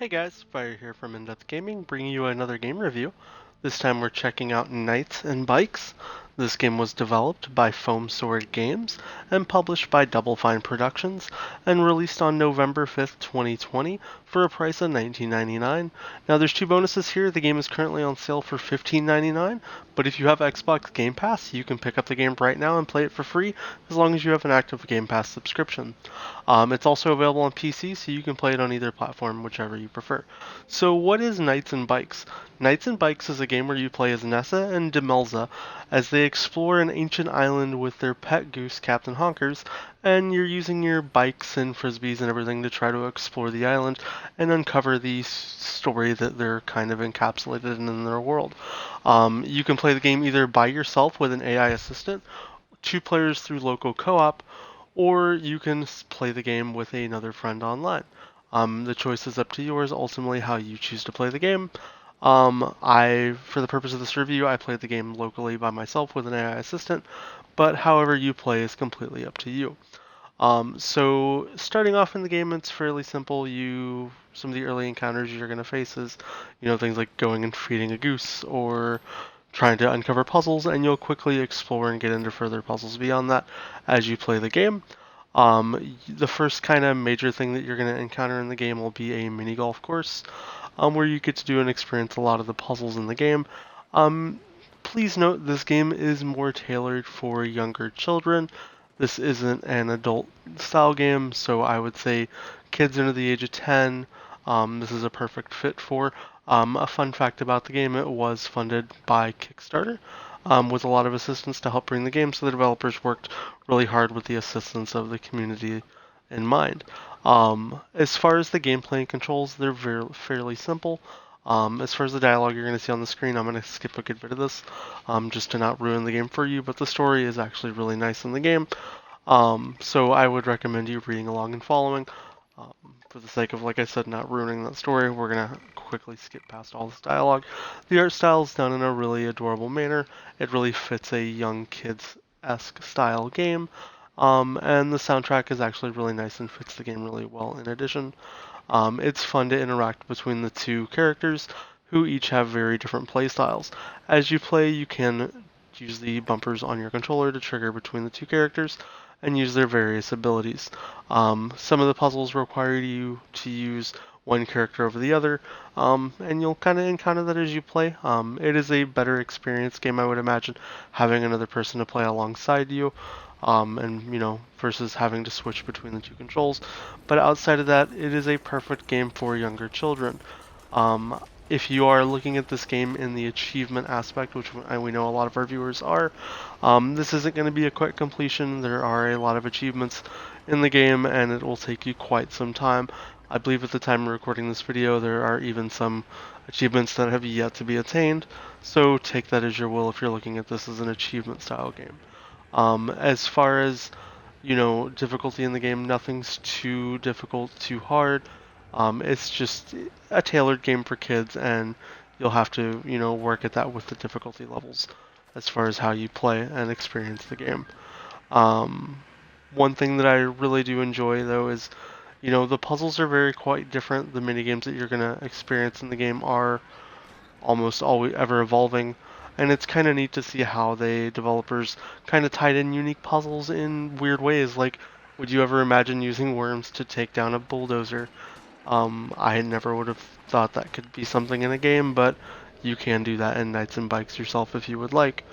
Hey guys, Fire here from InDepth Gaming, bringing you another game review. This time we're checking out Knights and Bikes. This game was developed by Foam Sword Games and published by Double Fine Productions and released on November 5th, 2020 for a price of $19.99. Now there's two bonuses here. The game is currently on sale for $15.99, but if you have Xbox Game Pass, you can pick up the game right now and play it for free as long as you have an active Game Pass subscription. It's also available on PC, so you can play it on either platform, whichever you prefer. So what is Knights and Bikes? Knights and Bikes is a game where you play as Nessa and Demelza as they explore an ancient island with their pet goose, Captain Honkers, and you're using your bikes and frisbees and everything to try to explore the island and uncover the story that they're kind of encapsulated in their world. You can play the game either by yourself with an AI assistant, two players through local co-op, or you can play the game with another friend online. The choice is up to yours, ultimately how you choose to play the game. For the purpose of this review, I played the game locally by myself with an AI assistant, but however you play is completely up to you. So starting off in the game, it's fairly simple. Some of the early encounters you're going to face is, things like going and feeding a goose or trying to uncover puzzles, and you'll quickly explore and get into further puzzles beyond that as you play the game. The first kind of major thing that you're going to encounter in the game will be a mini golf course, where you get to do and experience a lot of the puzzles in the game. Um, Please note this game is more tailored for younger children. This isn't an adult style game, so I would say kids under the age of 10, this is a perfect fit for. A fun fact about the game, it was funded by Kickstarter, with a lot of assistance to help bring the game, so the developers worked really hard with the assistance of the community in mind. As far as the gameplay and controls, they're fairly simple. As far as the dialogue you're going to see on the screen, I'm going to skip a good bit of this, just to not ruin the game for you, but the story is actually really nice in the game. So I would recommend you reading along and following. Um, for the sake of, like I said, not ruining that story, we're going to quickly skip past all this dialogue. The art style is done in a really adorable manner. It really fits a young kids-esque style game. And the soundtrack is actually really nice and fits the game really well in addition. It's fun to interact between the two characters who each have very different play styles. As you play, you can use the bumpers on your controller to trigger between the two characters and use their various abilities. Some of the puzzles require you to use one character over the other, and you'll kind of encounter that as you play. It is a better experience game, I would imagine, having another person to play alongside you, and versus having to switch between the two controls. But outside of that, it is a perfect game for younger children. Um, if you are looking at this game in the achievement aspect, which we know a lot of our viewers are, this isn't going to be a quick completion. There are a lot of achievements in the game, and it will take you quite some time. I believe at the time of recording this video, there are even some achievements that have yet to be attained, so take that as your will if you're looking at this as an achievement style game. As far as difficulty in the game, nothing's too difficult, too hard. It's just a tailored game for kids, and you'll have to, work at that with the difficulty levels as far as how you play and experience the game. Um, One thing that I really do enjoy, though, is, the puzzles are very quite different. The mini games that you're gonna experience in the game are almost always ever evolving, and it's kind of neat to see how they developers kind of tied in unique puzzles in weird ways. Like, would you ever imagine using worms to take down a bulldozer? I never would have thought that could be something in a game, but you can do that in Knights and Bikes yourself if you would like.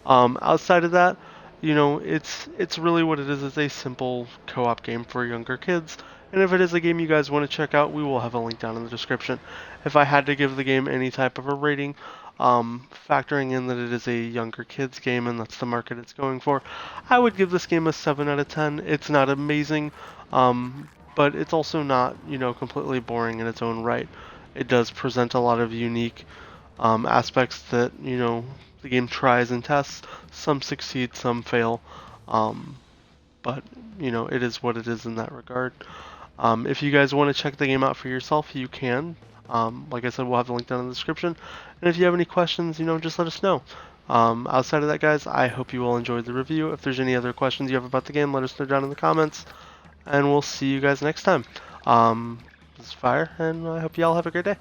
Outside of that, it's really what it is. It's a simple co-op game for younger kids. And if it is a game you guys want to check out, we will have a link down in the description. If I had to give the game any type of a rating, factoring in that it is a younger kids game and that's the market it's going for, I would give this game a 7 out of 10. It's not amazing, but it's also not, completely boring in its own right. It does present a lot of unique aspects that, the game tries and tests. Some succeed, some fail, um, but, it is what it is in that regard. If you guys want to check the game out for yourself, you can. Like I said, we'll have the link down in the description. And if you have any questions, just let us know. Outside of that, guys, I hope you all enjoyed the review. If there's any other questions you have about the game, let us know down in the comments. And we'll see you guys next time. It's fire, and I hope y'all have a great day.